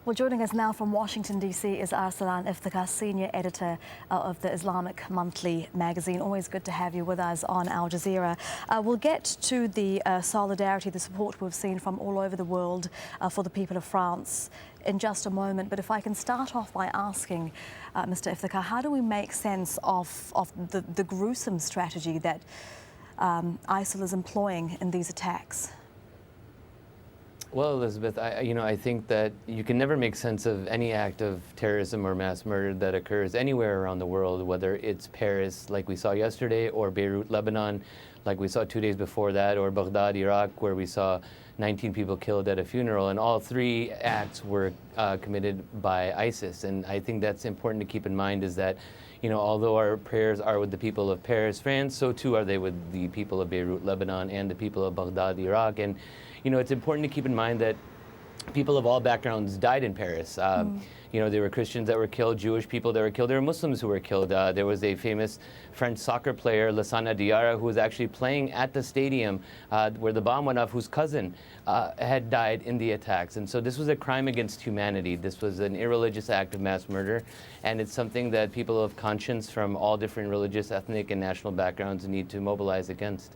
Well, joining us now from Washington, D.C. is Arsalan Iftikhar, Senior Editor of the Islamic Monthly magazine. Always good to have you with us on Al Jazeera. We'll get to the solidarity, the support we've seen from all over the world for the people of France in just a moment. But if I can start off by asking Mr. Iftikhar, how do we make sense of the gruesome strategy that ISIL is employing in these attacks? Well, Elizabeth, I think that you can never make sense of any act of terrorism or mass murder that occurs anywhere around the world, whether it's Paris, like we saw yesterday, or Beirut, Lebanon, like we saw 2 days before that, or Baghdad, Iraq, where we saw 19 people killed at a funeral. And all three acts were committed by ISIS. And I think that's important to keep in mind is that, although our prayers are with the people of Paris, France, so too are they with the people of Beirut, Lebanon, and the people of Baghdad, Iraq. And it's important to keep in mind that people of all backgrounds died in Paris. There were Christians that were killed, Jewish people that were killed, there were Muslims who were killed. There was a famous French soccer player, Lassana Diarra, who was actually playing at the stadium where the bomb went off, whose cousin had died in the attacks. And so this was a crime against humanity. This was an irreligious act of mass murder, and it's something that people of conscience from all different religious, ethnic, and national backgrounds need to mobilize against.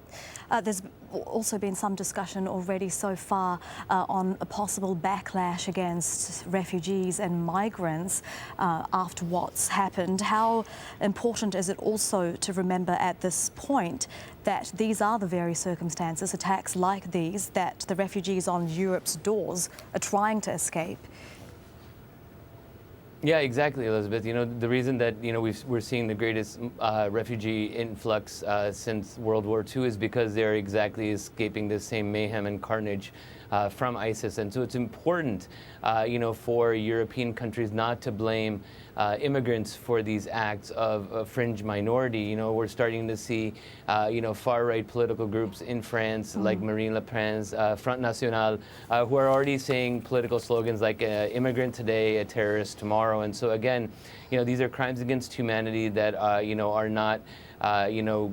There's also been some discussion already so far on a possible backlash against refugees and migrants after what's happened. How important is it also to remember at this point that these are the very circumstances, attacks like these, that the refugees on Europe's doors are trying to escape? Yeah, exactly, Elizabeth. The reason that, we're seeing the greatest refugee influx since World War II is because they're exactly escaping the same mayhem and carnage from ISIS. And so it's important, for European countries not to blame immigrants for these acts of a fringe minority. We're starting to see, far-right political groups in France, like Marine Le Pen's Front National, who are already saying political slogans like immigrant today, a terrorist tomorrow. And so again, these are crimes against humanity that, are not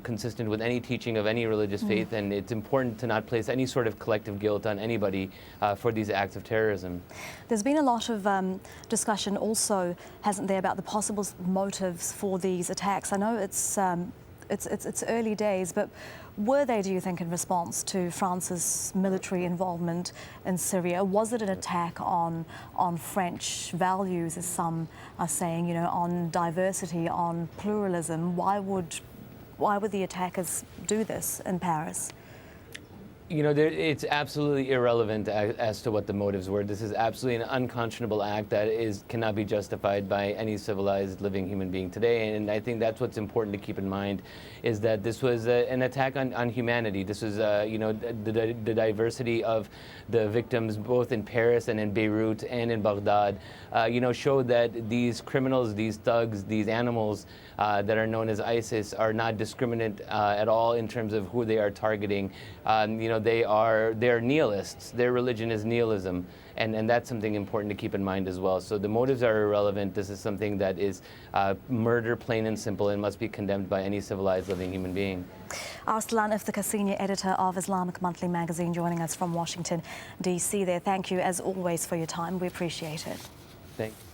consistent with any teaching of any religious faith, and it's important to not place any sort of collective guilt on anybody for these acts of terrorism. There's been a lot of discussion also, hasn't there, about the possible motives for these attacks. I know it's early days, but were they, do you think, in response to France's military involvement in Syria? Was it an attack on French values, as some are saying, on diversity, on pluralism? Why would the attackers do this in Paris? It's absolutely irrelevant as to what the motives were. This is absolutely an unconscionable act that cannot be justified by any civilized living human being today. And I think that's what's important to keep in mind, is that this was an attack on humanity. This was, the diversity of the victims, both in Paris and in Beirut and in Baghdad, showed that these criminals, these thugs, these animals that are known as ISIS are not discriminate at all in terms of who they are targeting. They're nihilists. Their religion is nihilism, and that's something important to keep in mind as well. So the motives are irrelevant. This is something that is murder, plain and simple, and must be condemned by any civilized living human being. Arsalan Iftikhar, Senior Editor of Islamic Monthly magazine, joining us from Washington, D.C. there. Thank you, as always, for your time. We appreciate it. Thanks.